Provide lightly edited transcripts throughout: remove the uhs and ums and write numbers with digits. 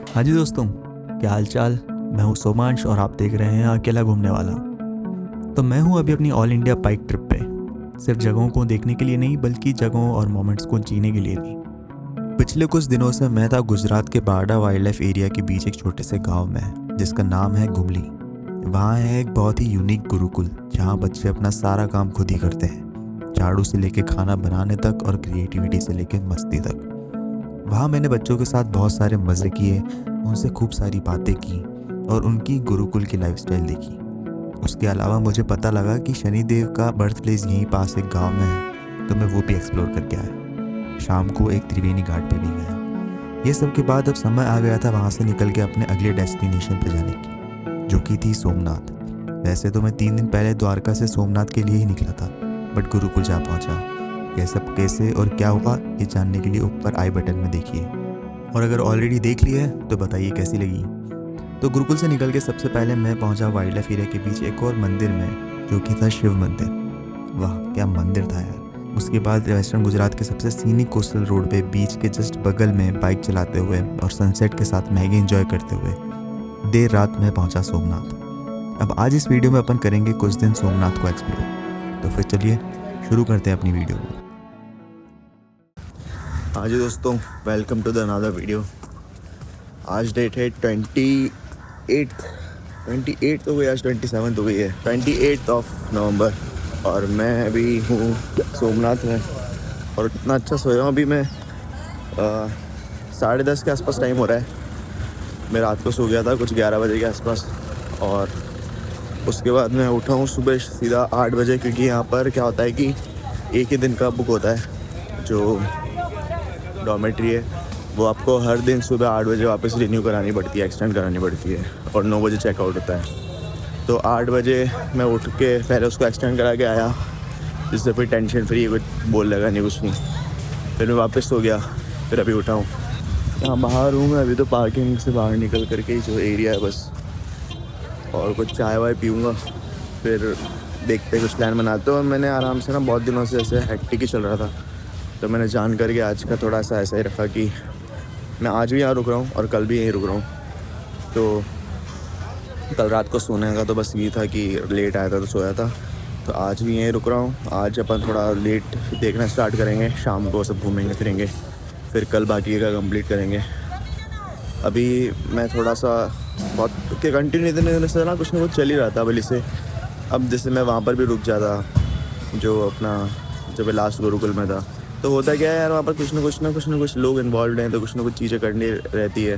हाँ जी दोस्तों, क्या हाल चाल। मैं हूँ सोमांश और आप देख रहे हैं अकेला घूमने वाला। तो मैं हूँ अभी अपनी ऑल इंडिया बाइक ट्रिप पे, सिर्फ जगहों को देखने के लिए नहीं बल्कि जगहों और मोमेंट्स को जीने के लिए भी। पिछले कुछ दिनों से मैं था गुजरात के बारडा वाइल्ड लाइफ एरिया के बीच एक छोटे से गांव में जिसका नाम है गुमली। वहाँ है एक बहुत ही यूनिक गुरुकुल जहाँ बच्चे अपना सारा काम खुद ही करते हैं, झाड़ू से लेके खाना बनाने तक और क्रिएटिविटी से लेके मस्ती तक। वहाँ मैंने बच्चों के साथ बहुत सारे मज़े किए, उनसे खूब सारी बातें की और उनकी गुरुकुल की लाइफस्टाइल देखी। उसके अलावा मुझे पता लगा कि शनिदेव का बर्थ प्लेस यहीं पास एक गांव में है, तो मैं वो भी एक्सप्लोर करके आया। शाम को एक त्रिवेणी घाट पे भी गया। ये सब के बाद अब समय आ गया था वहाँ से निकल के अपने अगले डेस्टिनेशन पे जाने की, जो कि थी सोमनाथ। वैसे तो मैं 3 दिन पहले द्वारका से सोमनाथ के लिए ही निकला था, बट गुरुकुल जा पहुँचा। यह सब कैसे और क्या हुआ ये जानने के लिए ऊपर आई बटन में देखिए, और अगर ऑलरेडी देख ली है तो बताइए कैसी लगी। तो गुरुकुल से निकल के सबसे पहले मैं पहुंचा वाइल्ड लाइफ एरिया के बीच एक और मंदिर में, जो कि था शिव मंदिर। वाह क्या मंदिर था यार। उसके बाद वेस्टर्न गुजरात के सबसे सीनिक कोस्टल रोड पे बीच के जस्ट बगल में बाइक चलाते हुए और सनसेट के साथ मैगी एंजॉय करते हुए देर रात में पहुंचा सोमनाथ। अब आज इस वीडियो में अपन करेंगे कुछ दिन सोमनाथ को एक्सप्लोर। तो फिर चलिए शुरू करते हैं अपनी वीडियो को। हाँ जी दोस्तों, welcome to the another video. आज डेट है 28 हो गई, आज 27 हो गई है, 28 नवंबर। और मैं अभी हूँ सोमनाथ में और इतना अच्छा सोया हूँ। अभी मैं 10:30 के आसपास टाइम हो रहा है। मैं रात को सो गया था कुछ 11 बजे के आसपास, और उसके बाद मैं उठा हूँ सुबह सीधा 8 बजे, क्योंकि यहाँ पर क्या होता है कि एक ही दिन का बुक होता है। जो डॉर्मेट्री है वो आपको हर दिन सुबह 8 बजे वापस रिन्यू करानी पड़ती है, एक्सटेंड करानी पड़ती है, और 9 बजे चेकआउट होता है। तो 8 बजे मैं उठ के पहले उसको एक्सटेंड करा के आया, जिससे फिर टेंशन फ्री, कुछ बोल लगा नहीं कुछ नहीं। फिर मैं वापस सो गया। फिर अभी उठा हूँ, यहाँ बाहर हूँ मैं अभी। तो पार्किंग से बाहर निकल करके जो एरिया है बस, और कुछ चाय वाय पीऊँगा, फिर देखते कुछ प्लान बनाते हो। और मैंने आराम से ना बहुत दिनों से ऐसे हेक्टिक ही चल रहा था, तो मैंने जान करके आज का थोड़ा सा ऐसा ही रखा कि मैं आज भी यहाँ रुक रहा हूँ और कल भी यहीं रुक रहा हूँ। तो कल रात को सोने का तो बस ये था कि लेट आया था तो सोया था, तो आज भी यहीं रुक रहा हूँ। आज अपन थोड़ा लेट देखना स्टार्ट करेंगे, शाम को सब घूमेंगे फिरेंगे, फिर कल बाकी का कंप्लीट करेंगे। अभी मैं थोड़ा सा बहुत कंटिन्यू इतने से ना कुछ चल ही रहा था अभी से। अब जैसे मैं वहाँ पर भी रुक जाता, जो अपना जब लास्ट गुरुकुल में था, तो होता क्या है यार, वहाँ पर कुछ ना कुछ लोग इन्वॉल्व हैं, तो कुछ ना कुछ चीज़ें करनी रहती है,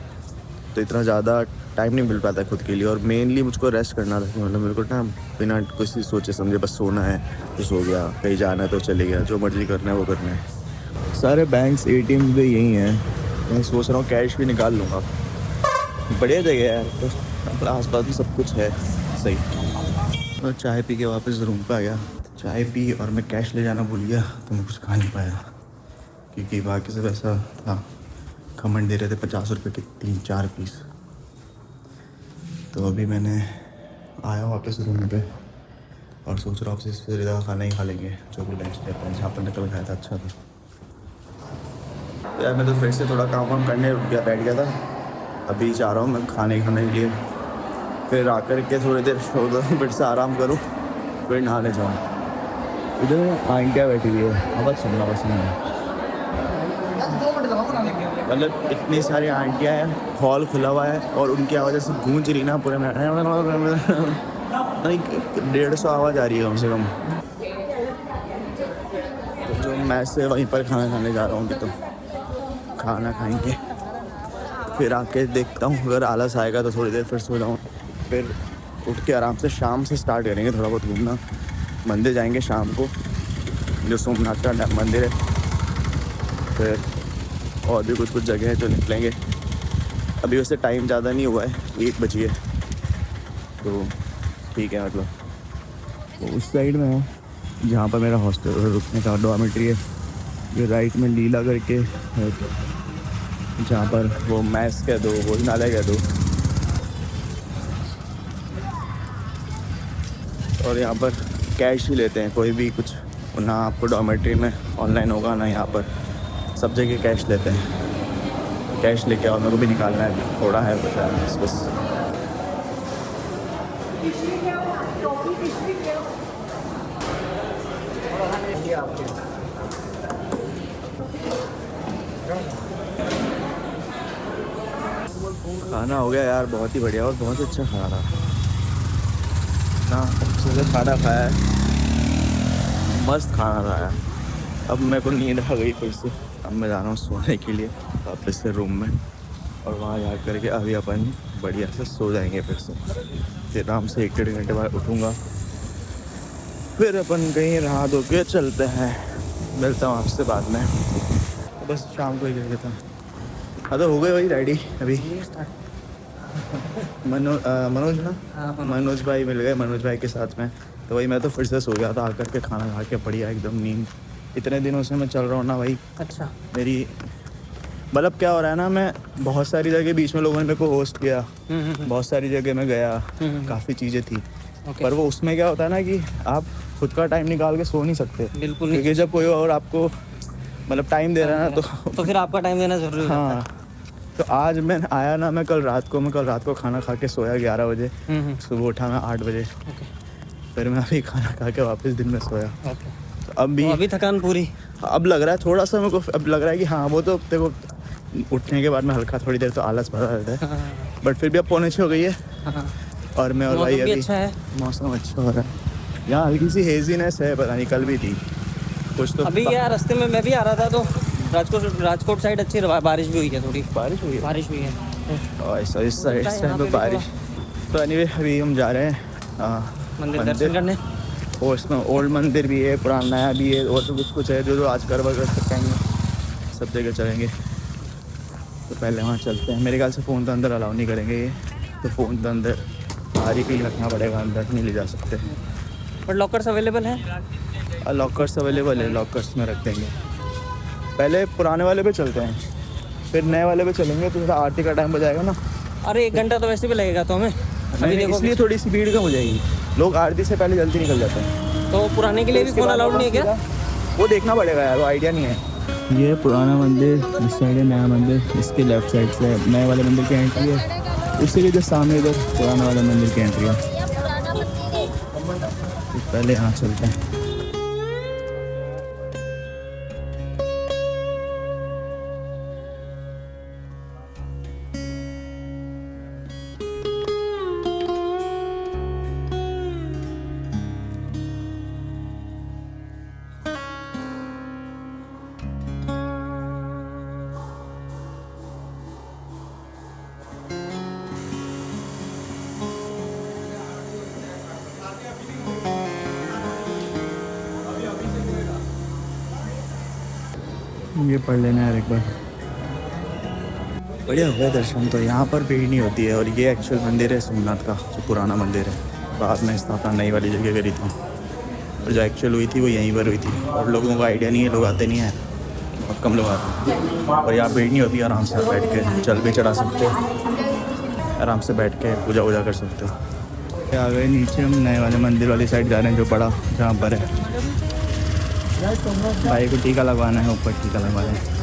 तो इतना ज़्यादा टाइम नहीं मिल पाता खुद के लिए। और मेनली मुझको रेस्ट करना था, मतलब मेरे को ना बिना कुछ सोचे समझे बस सोना है तो सो गया, कहीं जाना है तो चले गया, जो मर्ज़ी करना है वो करना है। सारे बैंक्स ATM भी यही हैं। मैं सोच रहा हूँ कैश भी निकाल लूँगा। बढ़िया जगह है यार, तो आस-पास भी सब कुछ है सही। और चाय पी के वापस रूम पे आ गया। चाय पी और मैं कैश ले जाना भूल गया, तो मैं कुछ खा नहीं पाया, क्योंकि बाकी सब ऐसा था। खमन दे रहे थे 50 रुपये के 3-4 पीस। तो अभी मैंने आया वापस रूम पे और सोच रहा हूँ आपसे इससे ज़्यादा खाना ही खा लेंगे, जो भी लंच लेते हैं, जहाँ पर निकल खाया था अच्छा था। तो यार मैं तो फिर से थोड़ा काम वाम करने रुक गया, बैठ गया था। अभी जा रहा हूँ मैं खाने के लिए, फिर आकर के थोड़ी देर सो दो, फिर से आराम करूँ, फिर नहाने जाऊँ। इधर आंटियाँ बैठी हुई है, आवाज़ सुनना पसंद है। मतलब इतनी सारी आंटियाँ हैं, हॉल खुला हुआ है और उनकी आवाज़ ऐसे गूंज रही ना पूरे में, 150 आवाज़ आ रही है कम से कम। तो जो मैं से वहीं पर खाना खाने जा रहा हूँ, तो खाना खाएंगे, फिर आके देखता हूँ, अगर आलस आएगा तो थोड़ी देर फिर सो जाऊँ, फिर उठ के आराम से शाम से स्टार्ट करेंगे थोड़ा बहुत घूमना। मंदिर जाएंगे शाम को, जो सोमनाथ का मंदिर है, फिर और भी कुछ जगह है जो निकलेंगे। अभी वैसे टाइम ज़्यादा नहीं हुआ है, 1 बजे है, तो ठीक है। मतलब तो उस साइड में है जहाँ पर मेरा हॉस्टल रुकने का डॉर्मेट्री है, ये राइट में लीला करके है, जहाँ पर वो मैस कह दो, भोजनालय कह दो। और यहाँ पर कैश ही लेते हैं, कोई भी कुछ ना आपको डॉर्मेट्री में ऑनलाइन होगा ना यहाँ पर, सब जगह कैश लेते हैं। कैश लेके आओ, मेरे को भी निकालना है, थोड़ा है बचा है बस। खाना हो गया यार, बहुत ही बढ़िया और बहुत अच्छा खाना था ना, अच्छे से खाना खाया है, मस्त खाना था यार। अब मेरे को नींद आ गई फिर से, अब मैं जा रहा हूँ सोने के लिए वापस से रूम में, और वहाँ जा कर के अभी अपन बढ़िया से सो जाएंगे फिर से। फिर आराम से 1-1.5 घंटे बाद उठूँगा, फिर अपन कहीं नहा धो के चलते हैं। मिलता हूँ आपसे बाद में, बस शाम को ही कर देता हूँ। हाँ तो हो गए भाई रेडी अभी। मनोज ना, मनोज भाई मिल गए, मनोज भाई के साथ में। तो वही मैं तो फिर से सो गया था, आकर के खाना खा के बढ़िया एकदम नींद। इतने दिनों से मैं चल रहा हूँ ना भाई। अच्छा, मेरी मतलब क्या हो रहा है ना, मैं बहुत सारी जगह बीच में लोगों ने मेरे को होस्ट किया, बहुत सारी जगह मैं गया, काफ़ी चीज़ें थी, पर वो उसमें क्या होता है ना कि आप खुद का टाइम निकाल के सो नहीं सकते। बिल्कुल, क्योंकि जब कोई और आपको मतलब टाइम दे रहा है ना, तो फिर आपका टाइम देना जरूरी है। हाँ, तो आज मैं आया ना, मैं कल रात को खाना खा के सोया 11 बजे, सुबह उठा मैं 8 बजे, फिर मैं अभी खाना खा के वापस दिन में सोया। तो अभी थकान पूरी। अब लग रहा है थोड़ा सा मेरे को, अब लग रहा है कि हाँ वो तो देखो उठने के बाद में हल्का थोड़ी देर तो आलस भरा रहता है, बट फिर भी अब 5:45 हो गई है। और मैं और भाई अभी अच्छा है, मौसम अच्छा हो रहा है। यहाँ हल्की सी हेजीनेस है, पता नहीं कल भी थी कुछ तो। अभी यार रास्ते में मैं भी आ रहा था तो राजकोट साइड अच्छी बारिश भी हुई है, थोड़ी बारिश हुई है। बारिश हुई है इस टाइम पे बारिश। तो एनीवे अभी हम जा रहे हैं मंदिर दर्शन करने, और इसमें ओल्ड मंदिर भी है, पुराना नया भी है, और तो कुछ है जो आज कर सकेंगे, सब जगह चलेंगे। तो पहले वहाँ चलते हैं। मेरे ख्याल से फ़ोन तो अंदर अलाउ नहीं करेंगे ये, तो फ़ोन तो अंदर बाहर ही रखना पड़ेगा, अंदर नहीं ले जा सकते। पर लॉकर्स अवेलेबल है? लॉकर्स अवेलेबल है, लॉकर्स में रख देंगे। पहले पुराने वाले पे चलते हैं, फिर नए वाले पे चलेंगे, तो थोड़ा आरती का टाइम बजाएगा ना। अरे 1 घंटा तो वैसे भी लगेगा तो हमें अभी देखो, इसलिए थोड़ी सी भीड़ कम हो जाएगी, लोग आरती से पहले जल्दी निकल जाते हैं। तो पुराने के लिए भी फ़ोन अलाउड नहीं है क्या? वो देखना पड़ेगा यार, वो आइडिया नहीं है। ये पुराना मंदिर, इस साइड है नया मंदिर, इसके लेफ्ट साइड से नए वाले मंदिर की एंट्री है, उसी के जो सामने इधर पुराना वाला मंदिर की एंट्री है। पहले यहाँ चलते हैं। ये पढ़ लेना है एक बार। बढ़िया हुआ दर्शन तो, यहाँ पर भीड़ नहीं होती है। और ये एक्चुअल मंदिर है सोमनाथ का, जो पुराना मंदिर है, बाद में स्थापना नई वाली जगह करी थी, और जो एक्चुअल हुई थी वो यहीं पर हुई थी। और लोगों को आइडिया नहीं है, लोग आते नहीं हैं, बहुत कम लोग आते हैं। और यहाँ भीड़ नहीं होती, आराम से बैठ के जल भी चढ़ा सकते हो, आराम से बैठ के पूजा वूजा कर सकते हो। आ गए नीचे, हम नए वाले मंदिर वाली साइड जा रहे हैं, जो बड़ा जहाँ पर है। भाई को टीका लगवाना है, ऊपर टीका लगवाना है।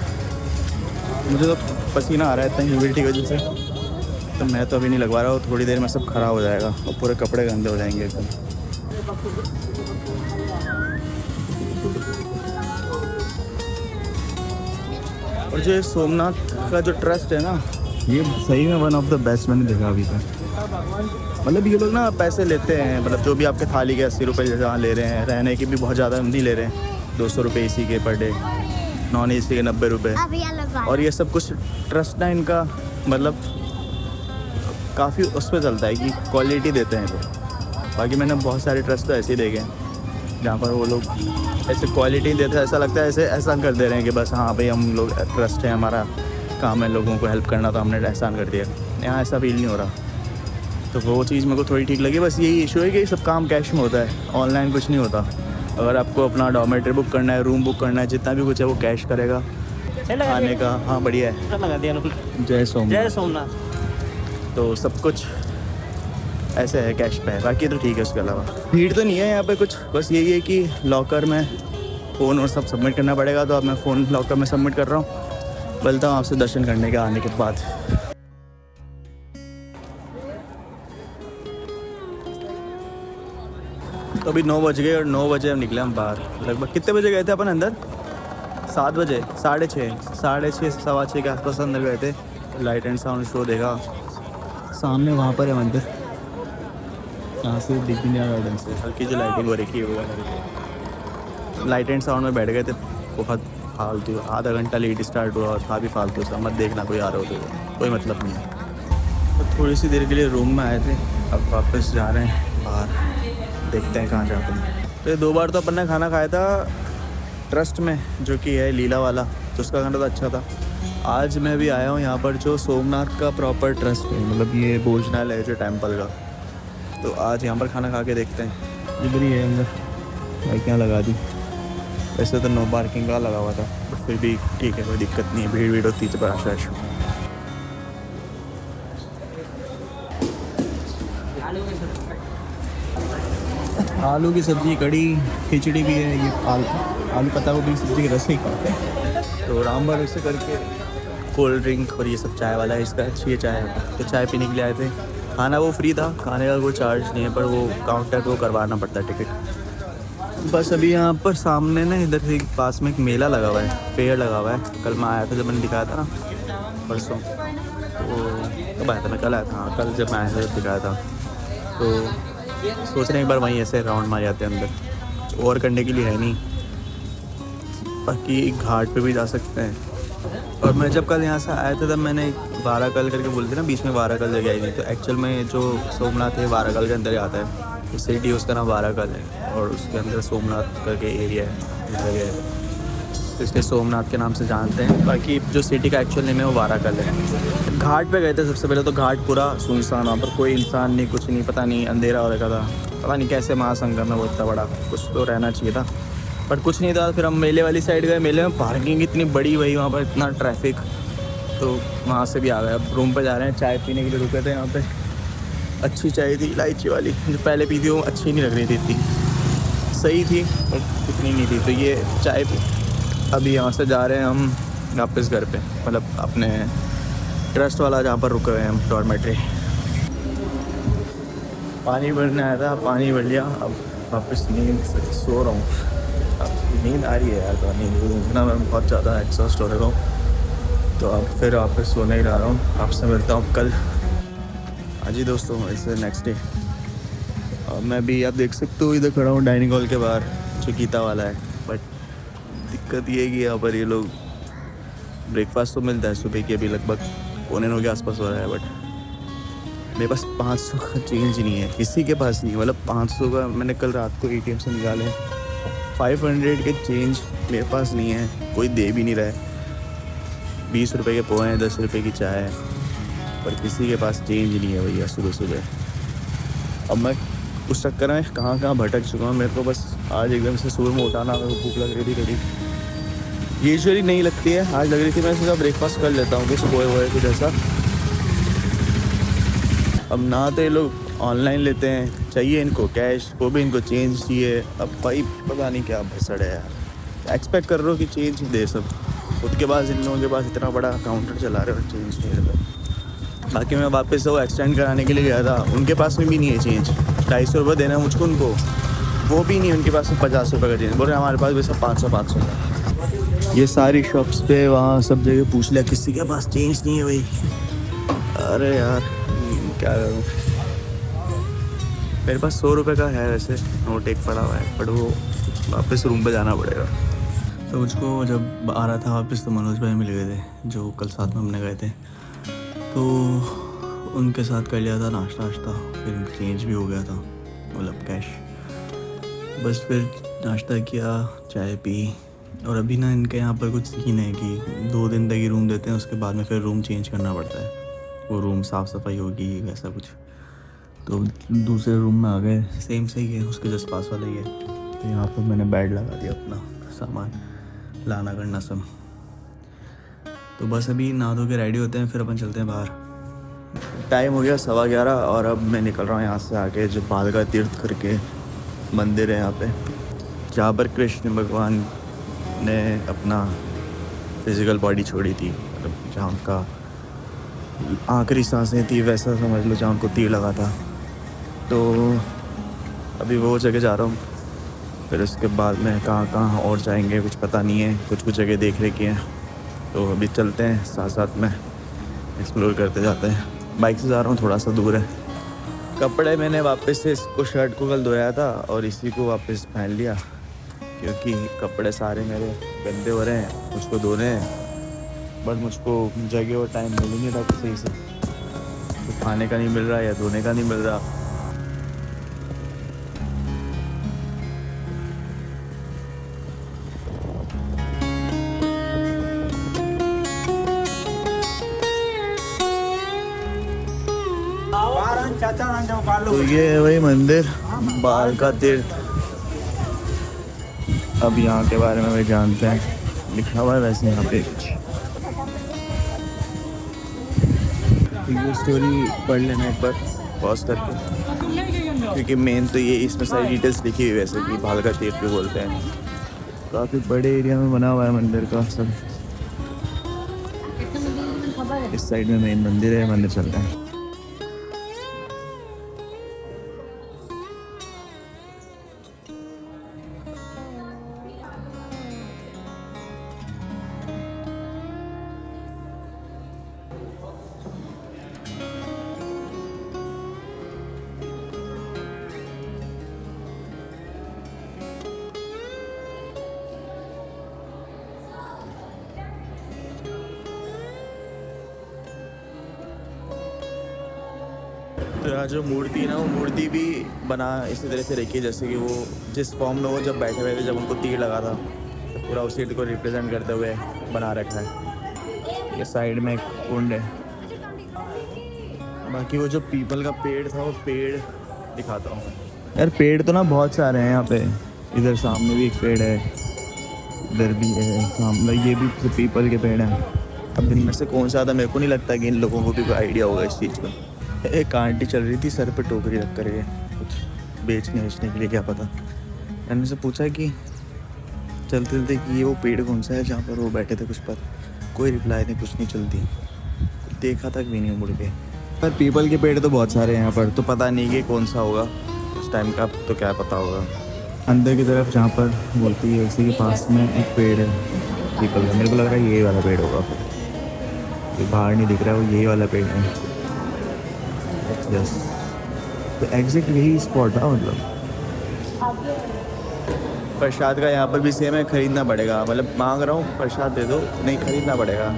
मुझे तो पसीना आ रहा है इतना ह्यूमिडिटी की वजह से, तो मैं तो अभी नहीं लगवा रहा हूँ, थोड़ी देर में सब खराब हो जाएगा और पूरे कपड़े गंदे हो जाएंगे एकदम। और जो सोमनाथ का जो ट्रस्ट है ना, ये सही में वन ऑफ द बेस्ट मैंने देखा अभी तक। मतलब ये लोग ना पैसे लेते हैं, मतलब जो भी आपके थाली के 80 रुपये जहाँ ले रहे हैं, रहने की भी बहुत ज़्यादा नहीं ले रहे हैं, 200 रुपये AC के पर डे, नॉन AC के 90 रुपये। और ये सब कुछ ट्रस्ट ना इनका, मतलब काफ़ी उस पर चलता है कि क्वालिटी देते हैं वो। बाकी मैंने बहुत सारे ट्रस्ट तो ऐसे ही देखे हैं जहाँ पर वो लोग ऐसे क्वालिटी देते हैं, ऐसा लगता है ऐसा कर दे रहे हैं कि बस हाँ भाई हम लोग ट्रस्ट है, हमारा काम है लोगों को हेल्प करना, तो हमने एहसान कर दिया। यहाँ ऐसा फील नहीं हो रहा, तो वो चीज़ मेरे को थोड़ी ठीक लगी। बस यही इशू है कि सब काम कैश में होता है, ऑनलाइन कुछ नहीं होता। अगर आपको अपना डॉर्मेटरी बुक करना है, रूम बुक करना है, जितना भी कुछ है वो कैश करेगा। खाने का हाँ बढ़िया है। लगा दिया जय सोमनाथ। जय सोमनाथ। तो सब कुछ ऐसे है, कैश पे है, बाकी तो ठीक है। उसके अलावा भीड़ तो नहीं है यहाँ पे कुछ, बस यही है कि लॉकर में फ़ोन और सब सबमिट करना पड़ेगा। तो अब मैं फ़ोन लॉकर में सबमिट कर रहा हूँ, मिलता हूँ आपसे दर्शन करने के आने के बाद। तो अभी 9 बज गए और 9 बजे हम निकले हम बाहर। लगभग कितने बजे गए थे अपन अंदर? 7 बजे, 6:30 सवा 6 के आसपास अंदर गए थे। लाइट एंड साउंड शो देखा। सामने वहाँ पर है मंदिर, यहाँ से दिख भी नहीं रहा गार्डन से, हल्की जो लाइटिंग हो रखी है। लाइट एंड साउंड में बैठ गए थे, बहुत फालतू, आधा घंटा लेट स्टार्ट हुआ और था भी फालतू सा। मत देखना कोई आ रहा हो तो, कोई मतलब नहीं है। तो थोड़ी सी देर के लिए रूम में आए थे, अब वापस जा रहे हैं बाहर, देखते हैं कहाँ जाते हैं। तो 2 बार तो अपन ने खाना खाया था ट्रस्ट में, जो कि है लीला वाला, तो उसका खाना तो अच्छा था। आज मैं भी आया हूँ यहाँ पर जो सोमनाथ का प्रॉपर ट्रस्ट है, मतलब ये भोजनालय है जो टेम्पल का। तो आज यहाँ पर खाना खा के देखते हैं। इधर ही है अंदर, बाइक यहाँ लगा दी। वैसे तो नो पार्किंग का लगा हुआ था, बट फिर भी ठीक है, कोई दिक्कत नहीं है। भीड़ होती तो बड़ा शैश। आलू की सब्ज़ी, कड़ी, खिचड़ी भी है। ये आलू पत्ता गोभी की सब्ज़ी की रस ही खाते हैं। तो रामबार ऐसे करके कोल्ड ड्रिंक और ये सब चाय वाला है, इसका अच्छी है चाय। तो चाय पीने के लिए आए थे। खाना वो फ्री था, खाने का कोई चार्ज नहीं है, पर वो काउंटर पे वो करवाना पड़ता है टिकट। बस अभी यहाँ पर सामने ना इधर से पास में एक मेला लगा हुआ है, फेयर लगा हुआ है। कल मैं आया था जब मैंने दिखाया था ना, परसों। तो कब आया था मैं? कल आया था। हाँ, कल जब मैं आया था जब दिखाया था। तो सोच रहे हैं एक बार वहीं ऐसे राउंड मार जाते हैं अंदर, कुछ और करने के लिए है नहीं। बाकी घाट पे भी जा सकते हैं। और मैं जब कल यहाँ से आया था तब मैंने वाराकल करके बोलते ना, बीच में वाराकल जगह आई थी। तो एक्चुअल में जो सोमनाथ है वाराकल के अंदर ही आता है। तो सिटी उसका नाम वाराकल है और उसके अंदर सोमनाथ करके एरिया है, जगह है, तो इसलिए सोमनाथ के नाम से जानते हैं। बाकी जो सिटी का एक्चुअल नेम है वो वाराकल है। घाट पे गए थे सबसे पहले, तो घाट पूरा सुनसान, वहाँ पर कोई इंसान नहीं, कुछ नहीं, पता नहीं अंधेरा हो रखा था। पता नहीं कैसे महासंगम है वो इतना बड़ा, कुछ तो रहना चाहिए था, बट कुछ नहीं था। फिर हम मेले वाली साइड गए। मेले में पार्किंग इतनी बड़ी हुई, वहाँ पर इतना ट्रैफिक, तो वहाँ से भी आ गए। अब रूम पर जा रहे हैं, चाय पीने के लिए रुके थे यहाँ पर। अच्छी चाय थी, इलायची वाली, जो पहले पी थी वो अच्छी नहीं लग रही थी इतनी, सही थी बट इतनी नहीं थी। तो ये चाय अभी यहाँ से जा रहे हैं हम वापस घर पे, मतलब अपने ट्रस्ट वाला जहाँ पर रुके हुए हैं हम, डॉर्मेट्री। पानी भरने आया था, पानी भर लिया। अब वापस नींद से सो रहा हूँ। अब नींद आ रही है यार, तो नींद ना, मैं बहुत ज़्यादा एग्जॉस्ट हो रहा हूँ। तो अब फिर वापस सोने ही जा रहा हूँ। आपसे मिलता हूँ कल। हाँ जी दोस्तों, इससे नेक्स्ट डे मैं भी, आप देख सकते हो, इधर खड़ा हूँ डाइनिंग हॉल के बाहर, जो गीता वाला है। बट दिक्कत ये है कि यहाँ पर ये लोग ब्रेकफास्ट तो मिलता है सुबह की, अभी लगभग 9:15 के आसपास हो रहा है, बट मेरे पास 500 का चेंज नहीं है, किसी के पास नहीं। मतलब 500 का मैंने कल रात को ATM से निकाले, 500 के चेंज मेरे पास नहीं है, कोई दे भी नहीं रहा है। 20 रुपये के पोहे हैं, 10 रुपये की चाय है, पर किसी के पास चेंज नहीं है भैया सुबह। अब मैं उस चक्कर में कहाँ भटक चुका हूँ। मेरे को बस आज एकदम से सुबह में उठाना, मेरे को भूख लग रही थी करीब, यूजुअली नहीं लगती है, आज लग रही थी। मैं सोचा ब्रेकफास्ट कर लेता हूँ, कुछ पोहे कुछ ऐसा। अब ना तो ये लोग ऑनलाइन लेते हैं, चाहिए इनको कैश, वो भी इनको चेंज चाहिए। अब भाई पता नहीं क्या भसड़ है यार, एक्सपेक्ट कर रहे हो कि चेंज दे सब, खुद के पास, इन लोगों के पास इतना बड़ा काउंटर चला रहे हो, चेंज नहीं देते। बाकी मैं वापस से वो एक्सटेंड कराने के लिए गया था, उनके पास में भी नहीं है चेंज। 250 रुपये देना मुझको उनको, वो भी नहीं, उनके पास 50 रुपये का चेंज। बोल रहे हमारे पास भी सब 500 का। ये सारी शॉप्स पे वहाँ सब जगह पूछ लिया, किसी के पास चेंज नहीं है भाई। अरे यार क्या करूँ, मेरे पास 100 रुपये का है वैसे, नोट एक पड़ा हुआ है, बट वो वापस रूम पे जाना पड़ेगा। तो मुझको जब आ रहा था वापस, तो मनोज भाई मिल गए थे, जो कल साथ में हमने गए थे। तो उनके साथ कर लिया था नाश्ता, फिर चेंज भी हो गया था, मतलब कैश। बस फिर नाश्ता किया, चाय पी, और अभी ना इनके यहाँ पर कुछ सीन है कि 2 दिन तक ही रूम देते हैं, उसके बाद में फिर रूम चेंज करना पड़ता है। वो रूम साफ़ सफाई होगी वैसा कुछ। तो दूसरे रूम में आ गए, सेम सही है, उसके जस्ट पास वाला ही है। तो यहाँ पर मैंने बेड लगा दिया, अपना सामान लाना करना सब। तो बस अभी नहा धो के रेडी होते हैं, फिर अपन चलते हैं बाहर। टाइम हो गया 11:15 और अब मैं निकल रहा हूँ यहाँ से आगे, जो बालका तीर्थ करके मंदिर है यहाँ पे, जहाँ पर कृष्ण भगवान ने अपना फिज़िकल बॉडी छोड़ी थी। मतलब जहाँ उनका आखिरी सांसें थी, वैसा समझ लो जहाँ उनको तीर लगा था। तो अभी वो जगह जा रहा हूँ, फिर उसके बाद में कहाँ कहाँ और जाएंगे कुछ पता नहीं है, कुछ कुछ जगह देख रखी हैं। तो अभी चलते हैं, साथ साथ में एक्सप्लोर करते जाते हैं। बाइक से जा रहा हूँ, थोड़ा सा दूर है। कपड़े मैंने वापस से इसको शर्ट को कल धोया था और इसी को वापस पहन लिया, क्योंकि कपड़े सारे मेरे गंदे हो रहे हैं, मुझको धोने हैं। बट मुझको जगह और टाइम मिल ही नहीं रहा सही से, तो खाने का नहीं मिल रहा या धोने का नहीं मिल रहा। तो ये है वही मंदिर, बाल का तीर्थ। अब यहाँ के बारे में भी जानते हैं, लिखा हुआ है वैसे यहाँ पे कुछ। ये स्टोरी पढ़ लेना एक बार पॉज करके, क्योंकि मेन तो ये इसमें सारी डिटेल्स लिखी हुई वैसे कि बाल का तीर्थ भी बोलते हैं। काफ़ी बड़े एरिया में बना हुआ है मंदिर का सब। इस साइड में मेन मंदिर है, मंदिर चलता है। तो यहाँ जो मूर्ति है ना, वो मूर्ति भी बना इसी तरह से रखी है जैसे कि वो जिस फॉर्म में वो जब बैठे हुए थे, जब उनको तीर लगा था, तो पूरा उसी को रिप्रेजेंट करते हुए बना रखा है। ये साइड में एक कुंड है। बाकी वो जो पीपल का पेड़ था, वो पेड़ दिखाता हूँ यार। पेड़ तो ना बहुत सारे हैं यहाँ पे, इधर सामने भी एक पेड़ है, इधर भी है सामने, ये भी पीपल के पेड़ हैं। अब इनमें से कौन सा था मेरे को नहीं लगता कि इन लोगों को भी कोई आइडिया होगा इस चीज़ का। एक आंटी चल रही थी, सर पे टोकरी रख कर, कुछ बेचने के लिए, क्या पता। मैंने उनसे पूछा कि चलते चलते कि ये वो पेड़ कौन सा है जहाँ पर वो बैठे थे, कुछ पता, कोई रिप्लाई नहीं, कुछ नहीं चलती, देखा तक भी नहीं मुड़ के। पर पीपल के पेड़ तो बहुत सारे हैं यहाँ पर, तो पता नहीं कि कौन सा होगा उस टाइम का, तो क्या पता होगा। अंदर की तरफ जहाँ पर बोलती है उसी के पास में एक पेड़ है पीपल का, मेरे को लग रहा है यही वाला पेड़ होगा। फिर ये बाहर नहीं दिख रहा है, वो यही वाला पेड़ है। यस, तो एग्जैक्ट यही स्पॉट था। मतलब प्रसाद का यहाँ पर भी सेम है, ख़रीदना पड़ेगा। मतलब मांग रहा हूँ प्रसाद दे दो, नहीं ख़रीदना पड़ेगा।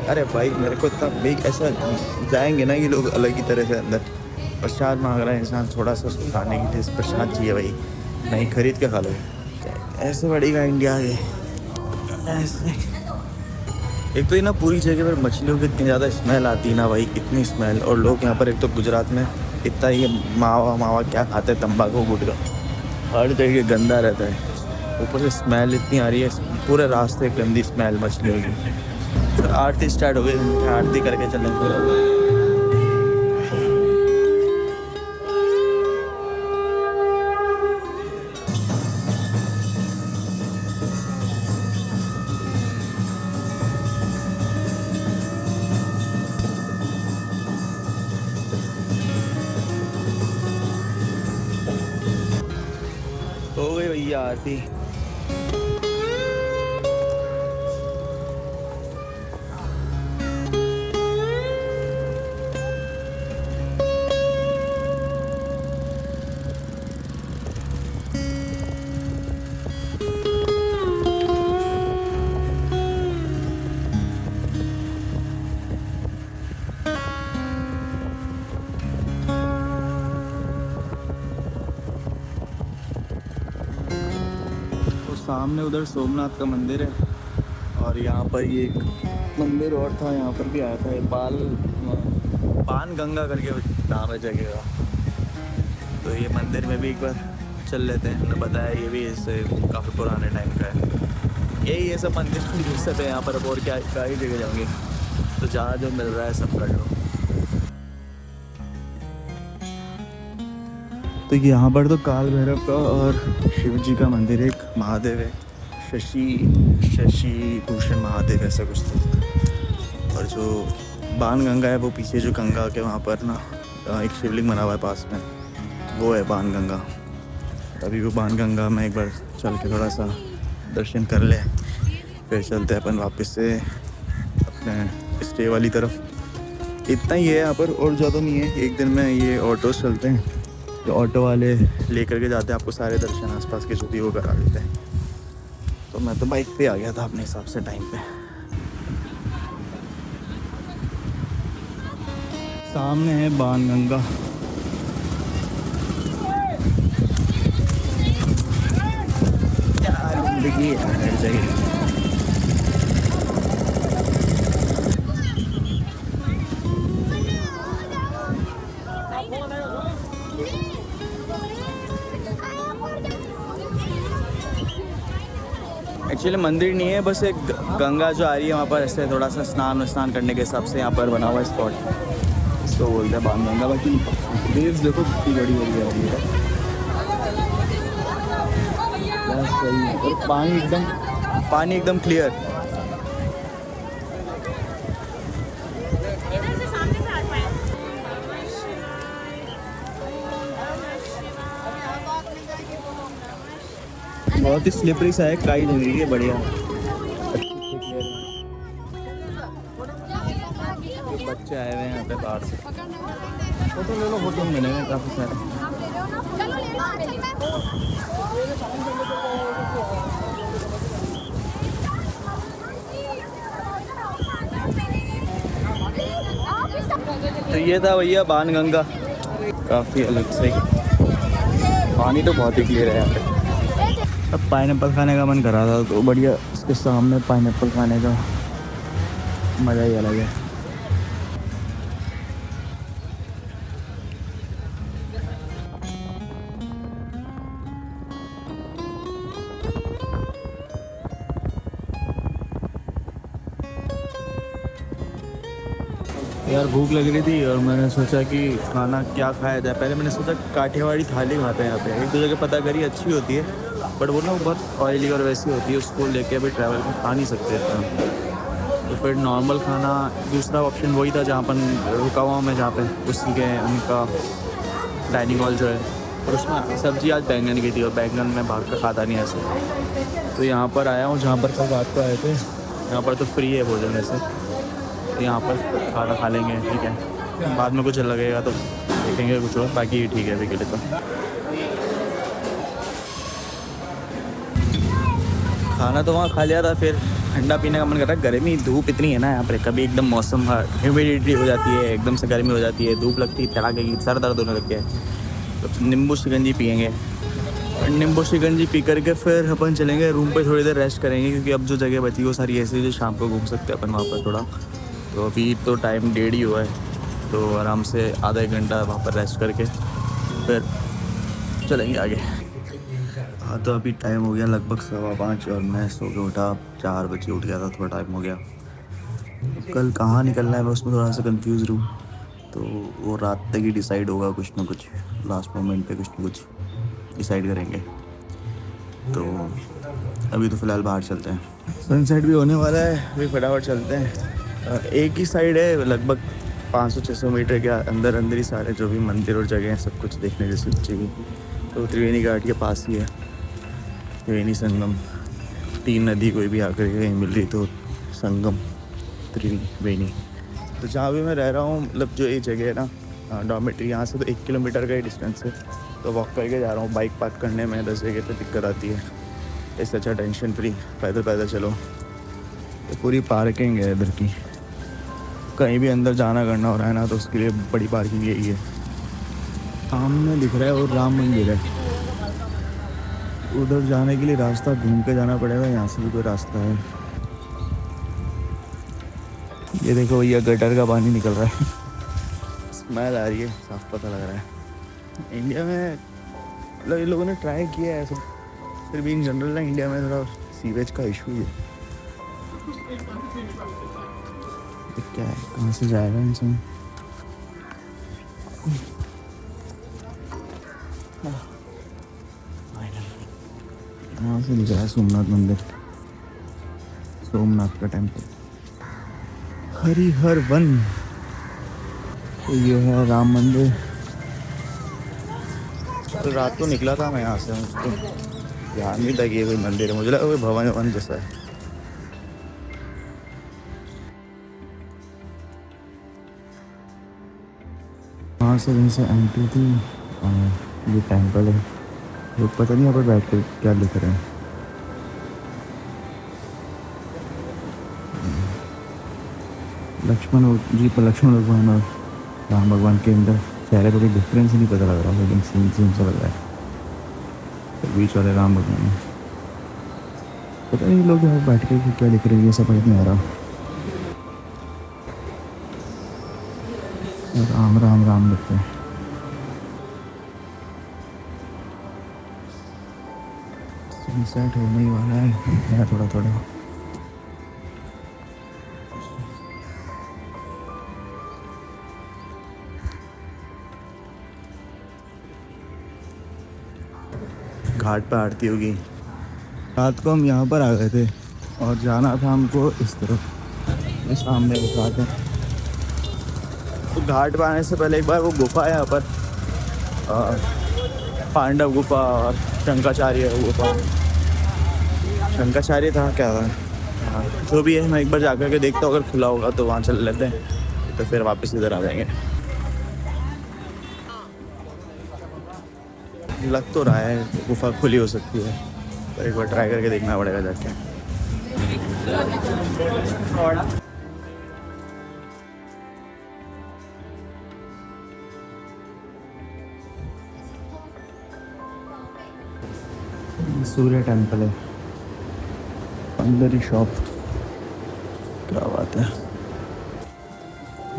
अरे भाई मेरे को इतना बिग ऐसा जाएंगे ना ये लोग अलग ही तरह से अंदर। प्रसाद मांग रहा है इंसान, थोड़ा सा खाने की टेस्ट प्रसाद चाहिए भाई, नहीं खरीद के खा लो। ऐसे बढ़ेगा इंडिया ये ऐसे। एक तो ये ना पूरी जगह पर मछलियों की इतनी ज़्यादा स्मेल आती है ना भाई, इतनी स्मेल। और लोग यहाँ पर एक तो गुजरात में इतना ये मावा क्या खाते हैं, तंबाकू गुटखा, हर जगह गंदा रहता है, ऊपर से स्मेल इतनी आ रही है, पूरे रास्ते गंदी स्मेल मछलियों की। तो आरती स्टार्ट हो गई, आरती करके चलें। हो गई भैया आरती। सामने उधर सोमनाथ का मंदिर है, और यहाँ पर ये एक मंदिर और था, यहाँ पर भी आया था। ये पान गंगा करके नाम है जगह का। तो ये मंदिर में भी एक बार चल लेते हैं। हमने बताया ये भी इससे काफ़ी पुराने टाइम का है। यही ये सब मंदिर ये सब है यहाँ पर। अब और क्या ही जगह जाएंगे, तो जहाँ जो मिल रहा है सब कर लो। तो यहाँ पर तो काल भैरव का और शिव जी का मंदिर, एक महादेव है, शशि भूषण महादेव ऐसा कुछ था। और जो बाण गंगा है वो पीछे जो गंगा के वहाँ पर ना एक शिवलिंग बना हुआ है पास में, वो है बाण गंगा। अभी वो बाण गंगा में एक बार चल के थोड़ा सा दर्शन कर ले, फिर चलते हैं अपन वापस से अपने स्टे वाली तरफ। इतना ही है यहाँ पर और ज़्यादा नहीं है। एक दिन में ये ऑटोस चलते हैं, जो ऑटो वाले लेकर के जाते हैं आपको सारे दर्शन आसपास के जो भी वो करा देते हैं। तो मैं तो बाइक पे आ गया था अपने हिसाब से टाइम पे। सामने है बाण गंगा। क्या जिंदगी है हर जगह। एक्चुअली मंदिर नहीं है, बस एक गंगा जो आ रही है वहाँ पर ऐसे थोड़ा सा स्नान करने के हिसाब से यहाँ पर बना हुआ है स्पॉट, इसको बोलते हैं बाण गंगा। बाकी वेव्स देखो कितनी बड़ी बड़ी आ रही है, सही है। और पानी एकदम क्लियर। बहुत ही स्लिपरी सा है, काई लग रही है, बढ़िया। बच्चे आए हुए हैं यहाँ पे बाहर से, फोटो ले लो, फोटो मिलेंगे काफ़ी सारे। तो ये था भैया बाण गंगा, काफ़ी अलग से। पानी तो बहुत ही क्लियर है यहाँ पे। अब पाइनएप्पल खाने का मन कर रहा था तो बढ़िया, इसके सामने पाइनएप्पल खाने का मज़ा ही अलग है। यार भूख लग रही थी और मैंने सोचा कि खाना क्या खाया जाए। पहले मैंने सोचा काठियावाड़ी थाली खाते हैं यहाँ पे, एक दो जगह पता करी अच्छी होती है, बट वो ना बहुत ऑयली और वैसी होती है, उसको लेके अभी ट्रैवल में खा नहीं सकते इतना। तो फिर नॉर्मल खाना, दूसरा ऑप्शन वही था जहाँ अपन रुका हुआ मैं, जहाँ पे उसी के उनका डाइनिंग हॉल जो है, और उसमें सब्जी आज बैंगन की थी, और बैंगन मैं बाहर का खाता नहीं ऐसे। तो यहाँ पर आया हूँ जहाँ पर कल रात को आए थे, यहाँ पर तो फ्री है भोजन ऐसे, तो यहाँ पर खाना खा लेंगे, ठीक है। बाद में कुछ लगेगा तो देखेंगे कुछ और, बाकी ठीक है अभी के लिए तो। खाना तो वहाँ खा लिया था, फिर ठंडा पीने का मन कर रहा है। गर्मी धूप इतनी है ना यहाँ पर, कभी एकदम मौसम ह्यूमिडिटी हो जाती है, एकदम से गर्मी हो जाती है, धूप लगती है तड़ाके की, सर दर्द होने लग गया है। तो नींबू शिकंजी पियेंगे, और नींबू शिकंजी पी करके फिर अपन चलेंगे रूम पे, थोड़ी देर रेस्ट करेंगे, क्योंकि अब जो जगह बची वो सारी ऐसी जो शाम को घूम सकते हैं अपन वहाँ पर थोड़ा। तो अभी तो टाइम 1:30 ही हुआ है, तो आराम से आधा एक घंटा वहाँ पर रेस्ट करके फिर चलेंगे आगे। हाँ तो अभी टाइम हो गया लगभग 5:15 और मैं सो के उठा 4 बजे उठ गया था, थोड़ा टाइम हो गया। कल कहाँ निकलना है मैं उसमें थोड़ा सा कंफ्यूज हूँ, तो वो रात तक ही डिसाइड होगा, कुछ ना कुछ लास्ट मोमेंट पे कुछ ना कुछ डिसाइड करेंगे। तो अभी तो फ़िलहाल बाहर चलते हैं, सनसेट भी होने वाला है, अभी फटाफट चलते हैं। एक ही साइड है, लगभग 500-600 मीटर के अंदर ही सारे जो भी मंदिर और जगह हैं सब कुछ देखने जैसी चाहिए। तो त्रिवेणी घाट के पास ही है त्रिवेणी संगम, 3 नदी कोई भी आकर कहीं मिल रही तो संगम त्रिवेणी। तो जहाँ भी मैं रह रहा हूँ, मतलब जो ये जगह है ना डॉर्मेट्री, यहाँ से तो 1 किलोमीटर का ही डिस्टेंस है, तो वॉक करके जा रहा हूँ। बाइक पार्क करने में 10 जगह पे दिक्कत आती है, इससे अच्छा टेंशन फ्री पैदल चलो। तो पूरी पार्किंग है इधर की, कहीं भी अंदर जाना करना हो रहा है ना तो उसके लिए बड़ी पार्किंग यही है। सामने दिख रहा है और राम मंदिर है, उधर जाने के लिए रास्ता घूम के जाना पड़ेगा, यहाँ से भी कोई रास्ता है। ये देखो भैया गटर का पानी निकल रहा है, स्मेल आ रही है, साफ पता लग रहा है। इंडिया में मतलब ये लोगों ने ट्राई किया है सब, फिर भी इन जनरल ना इंडिया में थोड़ा सीवेज का इशू है। क्या है, कहाँ से जाएगा इंसान? यहाँ से दिख रहा है सोमनाथ मंदिर, सोमनाथ का टेम्पल। हरिहर वन। तो ये है राम मंदिर। तो रात को निकला था मैं यहाँ से, मुझको ध्यान नहीं था कि ये कोई मंदिर है, मुझे लगा कोई भवन वन जैसा है। वहाँ से वहीं से एंट्री थी और ये टेम्पल है। लोग पता नहीं यहाँ पर बैठ कर क्या लिख रहे हैं। लक्ष्मण भगवान और राम भगवान के अंदर चेहरे पर कोई डिफरेंस नहीं पता लग रहा, लेकिन सेम सा लग रहा है। तो बीच वाले राम भगवान है। पता नहीं लोग यहाँ बैठ कर क्या लिख रहे हैं, ये सब समझ नहीं आ रहा। राम राम राम लिखते हैं। सनसेट होने ही वाला है थोड़ा थोड़ा। घाट पर आरती होगी। रात को हम यहाँ पर आ गए थे और जाना था हमको इस तरफ। ये सामने वो घाट है। तो घाट पर आने से पहले एक बार वो गुफा है यहाँ पर, पांडव गुफा और शंकराचार्य गुफा, शंकराचार्य था क्या था, हाँ जो भी है। मैं एक बार जाकर के देखता हूँ, अगर खुला होगा तो वहाँ चल लेते हैं, तो फिर वापस इधर आ जाएंगे। लग तो रहा है गुफा खुली हो सकती है, पर एक बार ट्राई करके देखना पड़ेगा जाके। सूर्य टेम्पल है, अंदर ही शॉप। क्या बात है।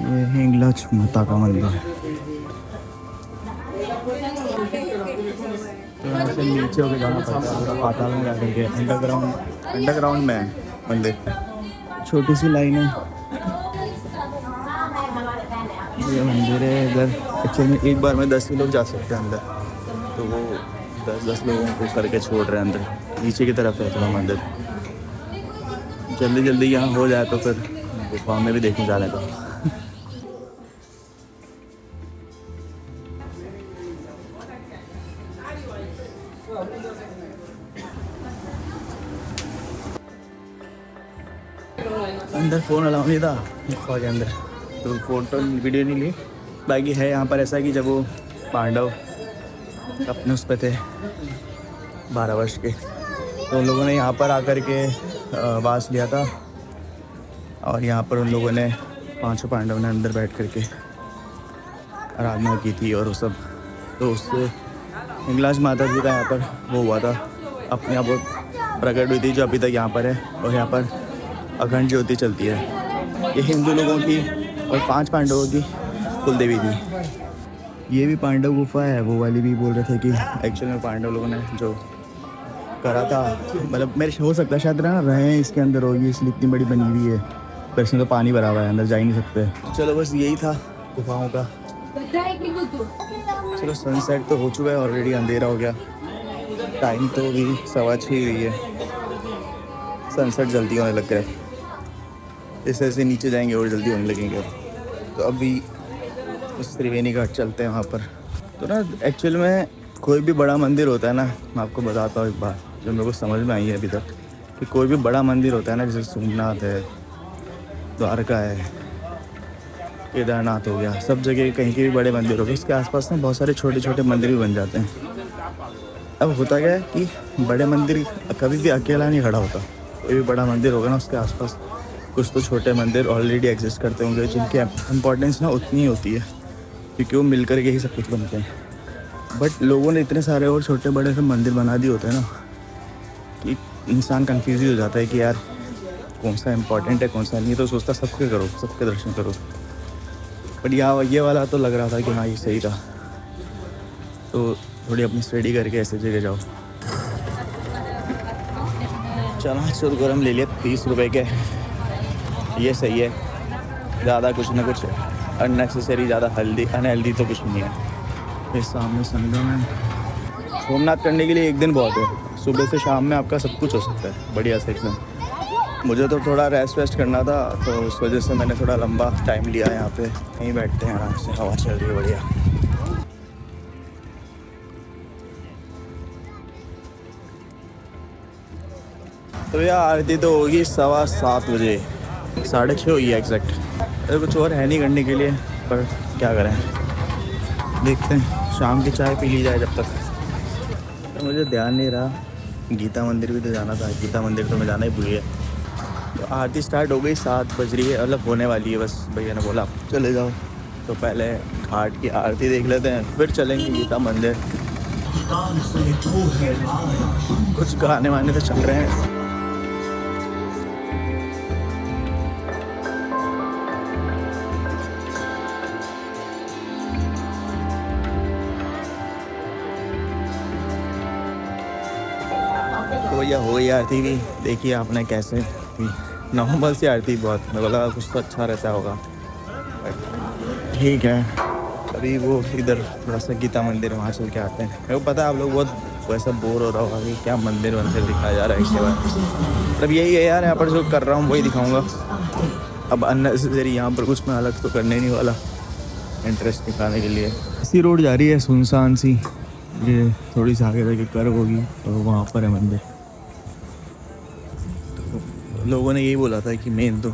ये हिंगलाज माता का मंदिर है। तो यहाँ से नीचे होकर जाना पड़ता है, पूरा पाताल में जाकर के अंडरग्राउंड में है मंदिर। छोटी सी लाइन है। ये मंदिर है इधर। एक्चुअली में एक बार में 10 ही लोग जा सकते हैं अंदर, तो वो 10 लोगों को करके छोड़ रहे हैं अंदर। नीचे की तरफ है थोड़ा मंदिर। जल्दी जल्दी यहाँ हो जाए तो फिर गुफा में भी देखने जाने का। अंदर फ़ोन अलाउ नहीं था गुफा के अंदर, तो फोटो वीडियो नहीं ली। बाकी है यहाँ पर ऐसा कि जब वो पांडव अपने उस पे थे 12 वर्ष के, तो उन लोगों ने यहाँ पर आकर के वास लिया था, और यहाँ पर उन लोगों ने 5 पांडव ने अंदर बैठ कर के आराधना की थी और वो सब। तो उससे हिंगलाज माता जी का यहाँ पर वो हुआ था, अपने आप वो प्रकट हुई थी, जो अभी तक यहाँ पर है। और यहाँ पर अखंड ज्योति चलती है। ये हिंदू लोगों की और 5 पांडवों की कुल देवी थी। ये भी पांडव गुफा है, वो वाली भी बोल रहे थे कि एक्चुअल में पांडव लोगों ने जो करा था, मतलब मेरे हो सकता है शायद ना रहे इसके अंदर होगी, इसलिए इतनी बड़ी बनी हुई है। पर इसमें तो पानी भरा हुआ है, अंदर जा ही नहीं सकते। चलो बस यही था गुफाओं का। चलो सनसेट तो हो चुका है ऑलरेडी, अंधेरा हो गया। टाइम तो अभी 6:15 हुई है। सनसेट जल्दी होने लग गया, जैसे जैसे नीचे जाएंगे और जल्दी होने लगेंगे। तो अभी उस त्रिवेणी घाट चलते हैं वहाँ पर। तो ना एक्चुअल में कोई भी बड़ा मंदिर होता है ना, मैं आपको बताता हूँ एक बात जो मेरे को समझ में आई है अभी तक, कि कोई भी बड़ा मंदिर होता है ना, जैसे सोमनाथ है, द्वारका है, केदारनाथ हो गया, सब जगह कहीं के भी बड़े मंदिर हो गए, उसके आसपास ना बहुत सारे छोटे छोटे मंदिर भी बन जाते हैं। अब होता क्या है कि बड़े मंदिर कभी भी अकेला नहीं खड़ा होता। कोई भी बड़ा मंदिर होगा ना, उसके आसपास कुछ तो छोटे मंदिर ऑलरेडी एग्जिस्ट करते होंगे, जिनकी इम्पोर्टेंस ना उतनी ही होती है, क्योंकि वो मिल कर के ही सब कुछ बनते हैं। बट लोगों ने इतने सारे और छोटे बड़े से मंदिर बना दिए होते हैं ना, कि इंसान कन्फ्यूज हो जाता है कि यार कौन सा इम्पोर्टेंट है कौन सा नहीं। तो सोचता सबके करो, सबके दर्शन करो। बट यहाँ ये वाला तो लग रहा था कि हाँ ये सही था। तो थोड़ी अपनी स्टडी करके ऐसे जगह जाओ। चना सुरगरम ले लिया 30 रुपए के, ये सही है। ज़्यादा कुछ ना कुछ अननेसेसरी, ज़्यादा अनहेल्दी तो कुछ नहीं है। इस सामने संगम है। सोमनाथ करने के लिए एक दिन बहुत है, सुबह से शाम में आपका सब कुछ हो सकता है बढ़िया से एकदम। मुझे तो थोड़ा रेस्ट वेस्ट करना था, तो उस वजह से मैंने थोड़ा लंबा टाइम लिया यहाँ पे। यहीं बैठते हैं आराम से, हवा चल रही है बढ़िया। तो भैया आरती तो होगी 7:15 बजे, 6:30 हुई है एग्जैक्ट। अरे कुछ और है नहीं करने के लिए, पर क्या करें, देखते हैं शाम की चाय पी ली जाए जब तक। तो मुझे ध्यान नहीं रहा, गीता मंदिर भी तो जाना था, गीता मंदिर तो मैं जाना ही भूल गया। तो आरती स्टार्ट हो गई, 7 बज रही है, मतलब होने वाली है बस। भैया ने बोला चले जाओ, तो पहले घाट की आरती देख लेते हैं, फिर चलेंगे गीता मंदिर। कुछ गाने वाने तो चल रहे हैं। तो भैया हो गई आरती भी, देखिए आपने कैसे थी, नॉर्मल सी आरती बहुत, मेरे को लगा कुछ तो अच्छा रहता होगा। ठीक है, अभी वो इधर थोड़ा सा गीता मंदिर वहाँ चल के आते हैं। मेरे को पता है आप लोग बहुत वैसा बोर हो रहा होगा कि क्या मंदिर दिखाया जा रहा है इसके बाद। मतलब यही है यार, यहाँ पर जो कर रहा हूँ वही दिखाऊँगा। अब अननेसेसरी यहाँ पर कुछ मैं अलग तो करने नहीं वाला, इंटरेस्ट दिखाने के लिए। इसी रोड जा रही है सुनसान सी, ये थोड़ी सी आगे जाके कर्व होगी तो वहाँ पर है मंदिर। तो लोगों ने यही बोला था कि मेन तो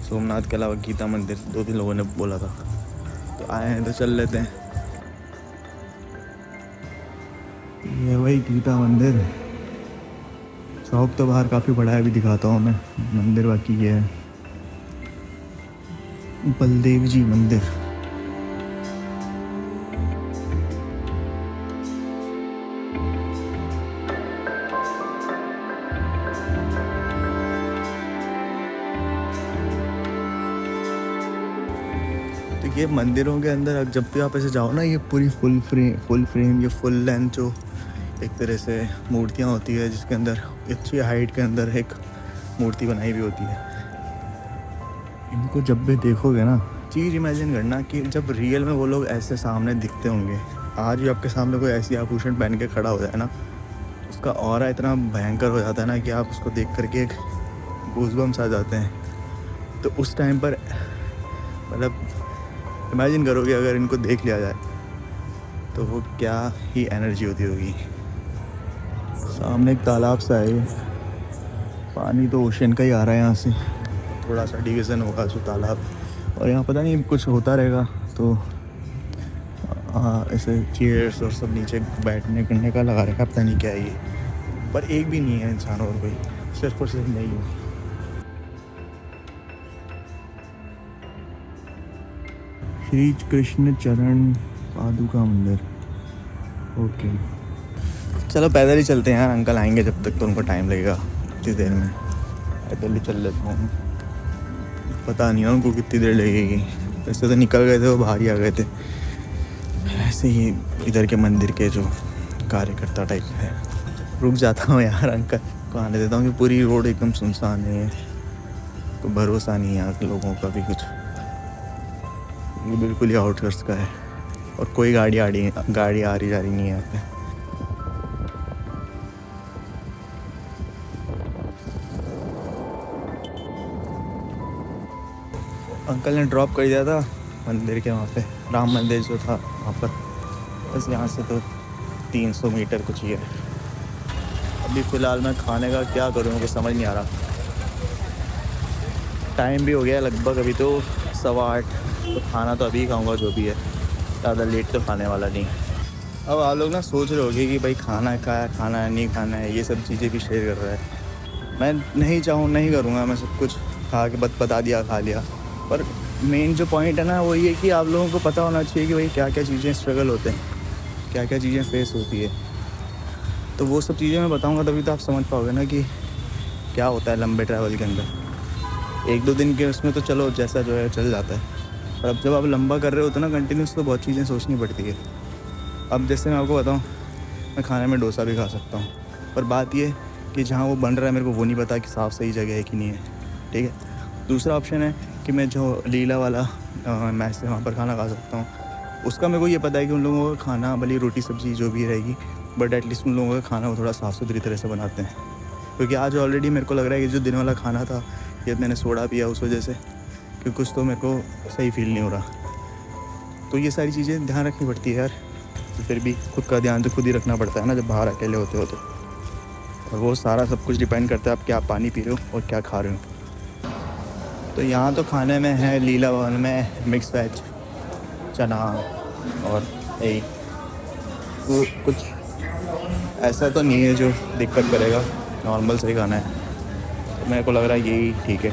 सोमनाथ के अलावा गीता मंदिर, 2-3 लोगों ने बोला था, तो आए हैं तो चल लेते हैं। ये वही गीता मंदिर, चौक तो बाहर काफ़ी बड़ा है, अभी दिखाता हूँ मैं। मंदिर बाकी ये है बलदेव जी मंदिर। ये मंदिरों के अंदर जब भी आप ऐसे जाओ ना, ये पूरी फुल फ्रेम ये फुल लेंथ जो एक तरह से मूर्तियाँ होती है, जिसके अंदर अच्छी हाइट के अंदर एक मूर्ति बनाई भी होती है। इनको जब भी देखोगे ना, चीज़ इमेजिन करना कि जब रियल में वो लोग ऐसे सामने दिखते होंगे। आज भी आपके सामने कोई ऐसी आभूषण पहन के खड़ा हो जाए ना, उसका ऑरा इतना भयंकर हो जाता है ना कि आप उसको देख करके एक गूज़बम्स आ जाते हैं। तो उस टाइम पर मतलब इमेजिन करोगे अगर इनको देख लिया जाए तो वो क्या ही एनर्जी होती होगी। सामने एक तालाब सा है, पानी तो ओशन का ही आ रहा है यहाँ से, थोड़ा सा डिवीज़न होगा जो तालाब, और यहाँ पता नहीं कुछ होता रहेगा। तो ऐसे चेयर्स और सब नीचे बैठने करने का लगा रखा, पता नहीं क्या है ये, पर एक भी नहीं है इंसान और कोई, सिर्फ और सिर्फ नहीं है। श्री कृष्ण चरण पादुका मंदिर। ओके चलो पैदल ही चलते हैं यार, अंकल आएंगे जब तक तो उनको टाइम लगेगा, इतनी देर में पैदल ही चल लेता हूँ। पता नहीं उनको कितनी देर लगेगी, वैसे तो निकल गए थे, वो बाहर ही आ गए थे। ऐसे ही इधर के मंदिर के जो कार्यकर्ता टाइप है, रुक जाता हूँ यार अंकल को आने देता हूँ कि पूरी रोड एकदम सुनसान है, कोई भरोसा नहीं है यहाँ के लोगों का भी कुछ। ये बिल्कुल ही आउटस्कर्ट्स का है और कोई गाड़ी आ रही जा रही नहीं है यहाँ पे। अंकल ने ड्रॉप कर दिया था मंदिर के वहाँ पे, राम मंदिर जो था वहाँ पर, बस यहाँ से तो 300 मीटर कुछ ही है। अभी फ़िलहाल मैं खाने का क्या करूँ मुझे समझ नहीं आ रहा। टाइम भी हो गया लगभग, अभी तो 8:15, तो खाना तो अभी खाऊंगा जो भी है, ज़्यादा लेट तो खाने वाला नहीं। अब आप लोग ना सोच रहे होगे कि भाई खाना खाना है नहीं खाना है, ये सब चीज़ें भी शेयर कर रहा है। मैं नहीं करूँगा, मैं सब कुछ खा के बता दिया, खा लिया। पर मेन जो पॉइंट है ना वो ये कि आप लोगों को पता होना चाहिए कि भाई क्या क्या चीज़ें स्ट्रगल होते हैं, क्या क्या चीज़ें फेस होती है। तो वो सब चीज़ें मैं बताऊँगा तभी तो आप समझ पाओगे ना कि क्या होता है लंबे ट्रैवल के अंदर। 1-2 दिन के उसमें तो चलो जैसा जो है चल जाता है, पर अब जब आप लंबा कर रहे हो तो ना कंटिन्यूस, तो बहुत चीज़ें सोचनी पड़ती है। अब जैसे मैं आपको बताऊँ, मैं खाने में डोसा भी खा सकता हूँ, पर बात ये कि जहाँ वो बन रहा है मेरे को वो नहीं पता कि साफ़ सही जगह है कि नहीं है, ठीक है। दूसरा ऑप्शन है कि मैं जो लीला वाला मैच से वहाँ पर खाना खा सकता हूँ। उसका मेरे को ये पता है कि उन लोगों का खाना भले रोटी सब्ज़ी जो भी रहेगी, बट एटलीस्ट उन लोगों का खाना वो थोड़ा साफ़ सुथरी तरह से बनाते हैं। क्योंकि आज ऑलरेडी मेरे को लग रहा है कि जो दिन वाला खाना था ये मैंने सोडा पिया उस वजह से कि कुछ तो मेरे को सही फील नहीं हो रहा। तो ये सारी चीज़ें ध्यान रखनी पड़ती है यार। तो फिर भी खुद का ध्यान तो खुद ही रखना पड़ता है ना जब बाहर अकेले होते हो तो। और वो सारा सब कुछ डिपेंड करता है आप क्या पानी पी रहे हो और क्या खा रहे हो। तो यहाँ तो खाने में है लीला भवन में मिक्स वेज चना और यही वो कुछ ऐसा तो नहीं है जो दिक्कत करेगा, नॉर्मल से ही खाना है। तो मेरे को लग रहा है यही ठीक है।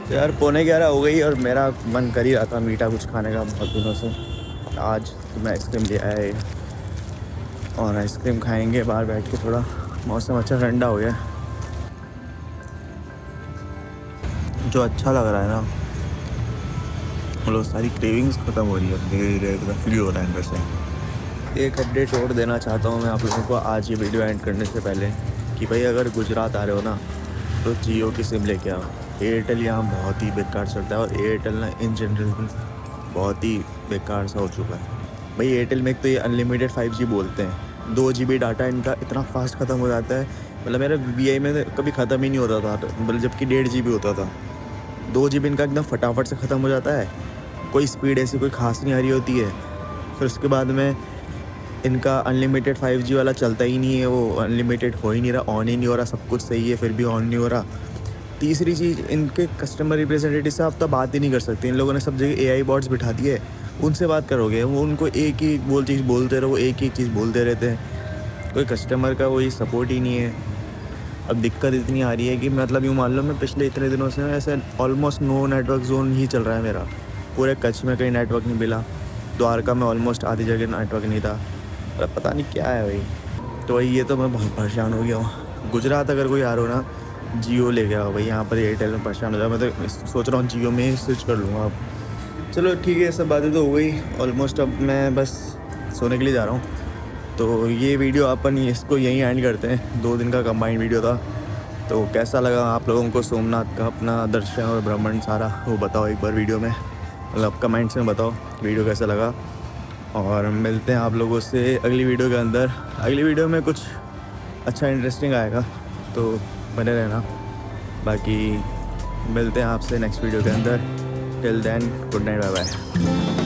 तो यार 11:15 हो गई और मेरा मन कर ही रहा था मीठा कुछ खाने का बहुत दिनों से। आज तो मैं आइसक्रीम ले आया है और आइसक्रीम खाएंगे बाहर बैठ के। थोड़ा मौसम अच्छा ठंडा हो गया। जो अच्छा लग रहा है ना मतलब सारी क्रेविंग्स ख़त्म हो रही है, धीरे धीरे एकदम फ्री हो रहा है अंदर से। एक अपडेट और देना चाहता हूँ मैं आप लोगों को आज ये वीडियो एंड करने से पहले कि भाई अगर गुजरात आ रहे हो ना तो जियो की सिम लेके आओ। एयरटेल यहाँ बहुत ही बेकार चलता है और एयरटेल ना इन जनरल बहुत ही बेकार सा हो चुका है। भाई एयरटेल में एक तो ये अनलिमिटेड 5G बोलते हैं, 2 GB डाटा इनका इतना फास्ट ख़त्म हो जाता है। मतलब मेरा VI में कभी ख़त्म ही नहीं होता था, मतलब जबकि 1.5 GB होता था। 2 GB इनका एकदम फटाफट से ख़त्म हो जाता है। कोई स्पीड ऐसी कोई ख़ास नहीं आ रही होती है। फिर उसके बाद में इनका अनलिमिटेड 5G वाला चलता ही नहीं है, वो अनलिमिटेड हो ही नहीं रहा, ऑन ही नहीं हो रहा। सब कुछ सही है फिर भी ऑन नहीं हो रहा। तीसरी चीज़ इनके कस्टमर रिप्रेजेंटेटिव से आप तो बात ही नहीं कर सकते। इन लोगों ने सब जगह AI बॉट्स बिठा दिए, उनसे बात करोगे वो उनको एक ही चीज़ बोलते रहो, एक ही चीज़ बोलते रहते हैं। कोई कस्टमर का कोई सपोर्ट ही नहीं है। अब दिक्कत इतनी आ रही है कि मतलब यूँ मान लो मैं पिछले इतने दिनों से ऐसे ऑलमोस्ट नो नेटवर्क जोन ही चल रहा है मेरा। पूरे कच्छ में कहीं नेटवर्क नहीं मिला, द्वारका में ऑलमोस्ट आधी जगह नेटवर्क नहीं था। अब पता नहीं क्या है भाई। तो भाई ये तो मैं बहुत परेशान हो गया हूँ। गुजरात अगर कोई आ रहा हो ना जियो ले गया हो भाई, यहाँ पर एयरटेल में परेशान हो जाए। मैं तो सोच रहा हूँ जियो में ही स्विच कर लूँगा अब। चलो ठीक है, सब बातें तो हो गई ऑलमोस्ट। अब मैं बस सोने के लिए जा रहा हूँ। तो ये वीडियो अपन इसको यहीं एंड करते हैं। 2 दिन का कंबाइंड वीडियो था। तो कैसा लगा आप लोगों को सोमनाथ का अपना दर्शन और भ्रमण सारा, वो बताओ एक बार वीडियो में, मतलब कमेंट्स में बताओ वीडियो कैसा लगा। और मिलते हैं आप लोगों से अगली वीडियो के अंदर। अगली वीडियो में कुछ अच्छा इंटरेस्टिंग आएगा तो बने रहना। बाकी मिलते हैं आपसे नेक्स्ट वीडियो के अंदर। Till then good night, bye bye.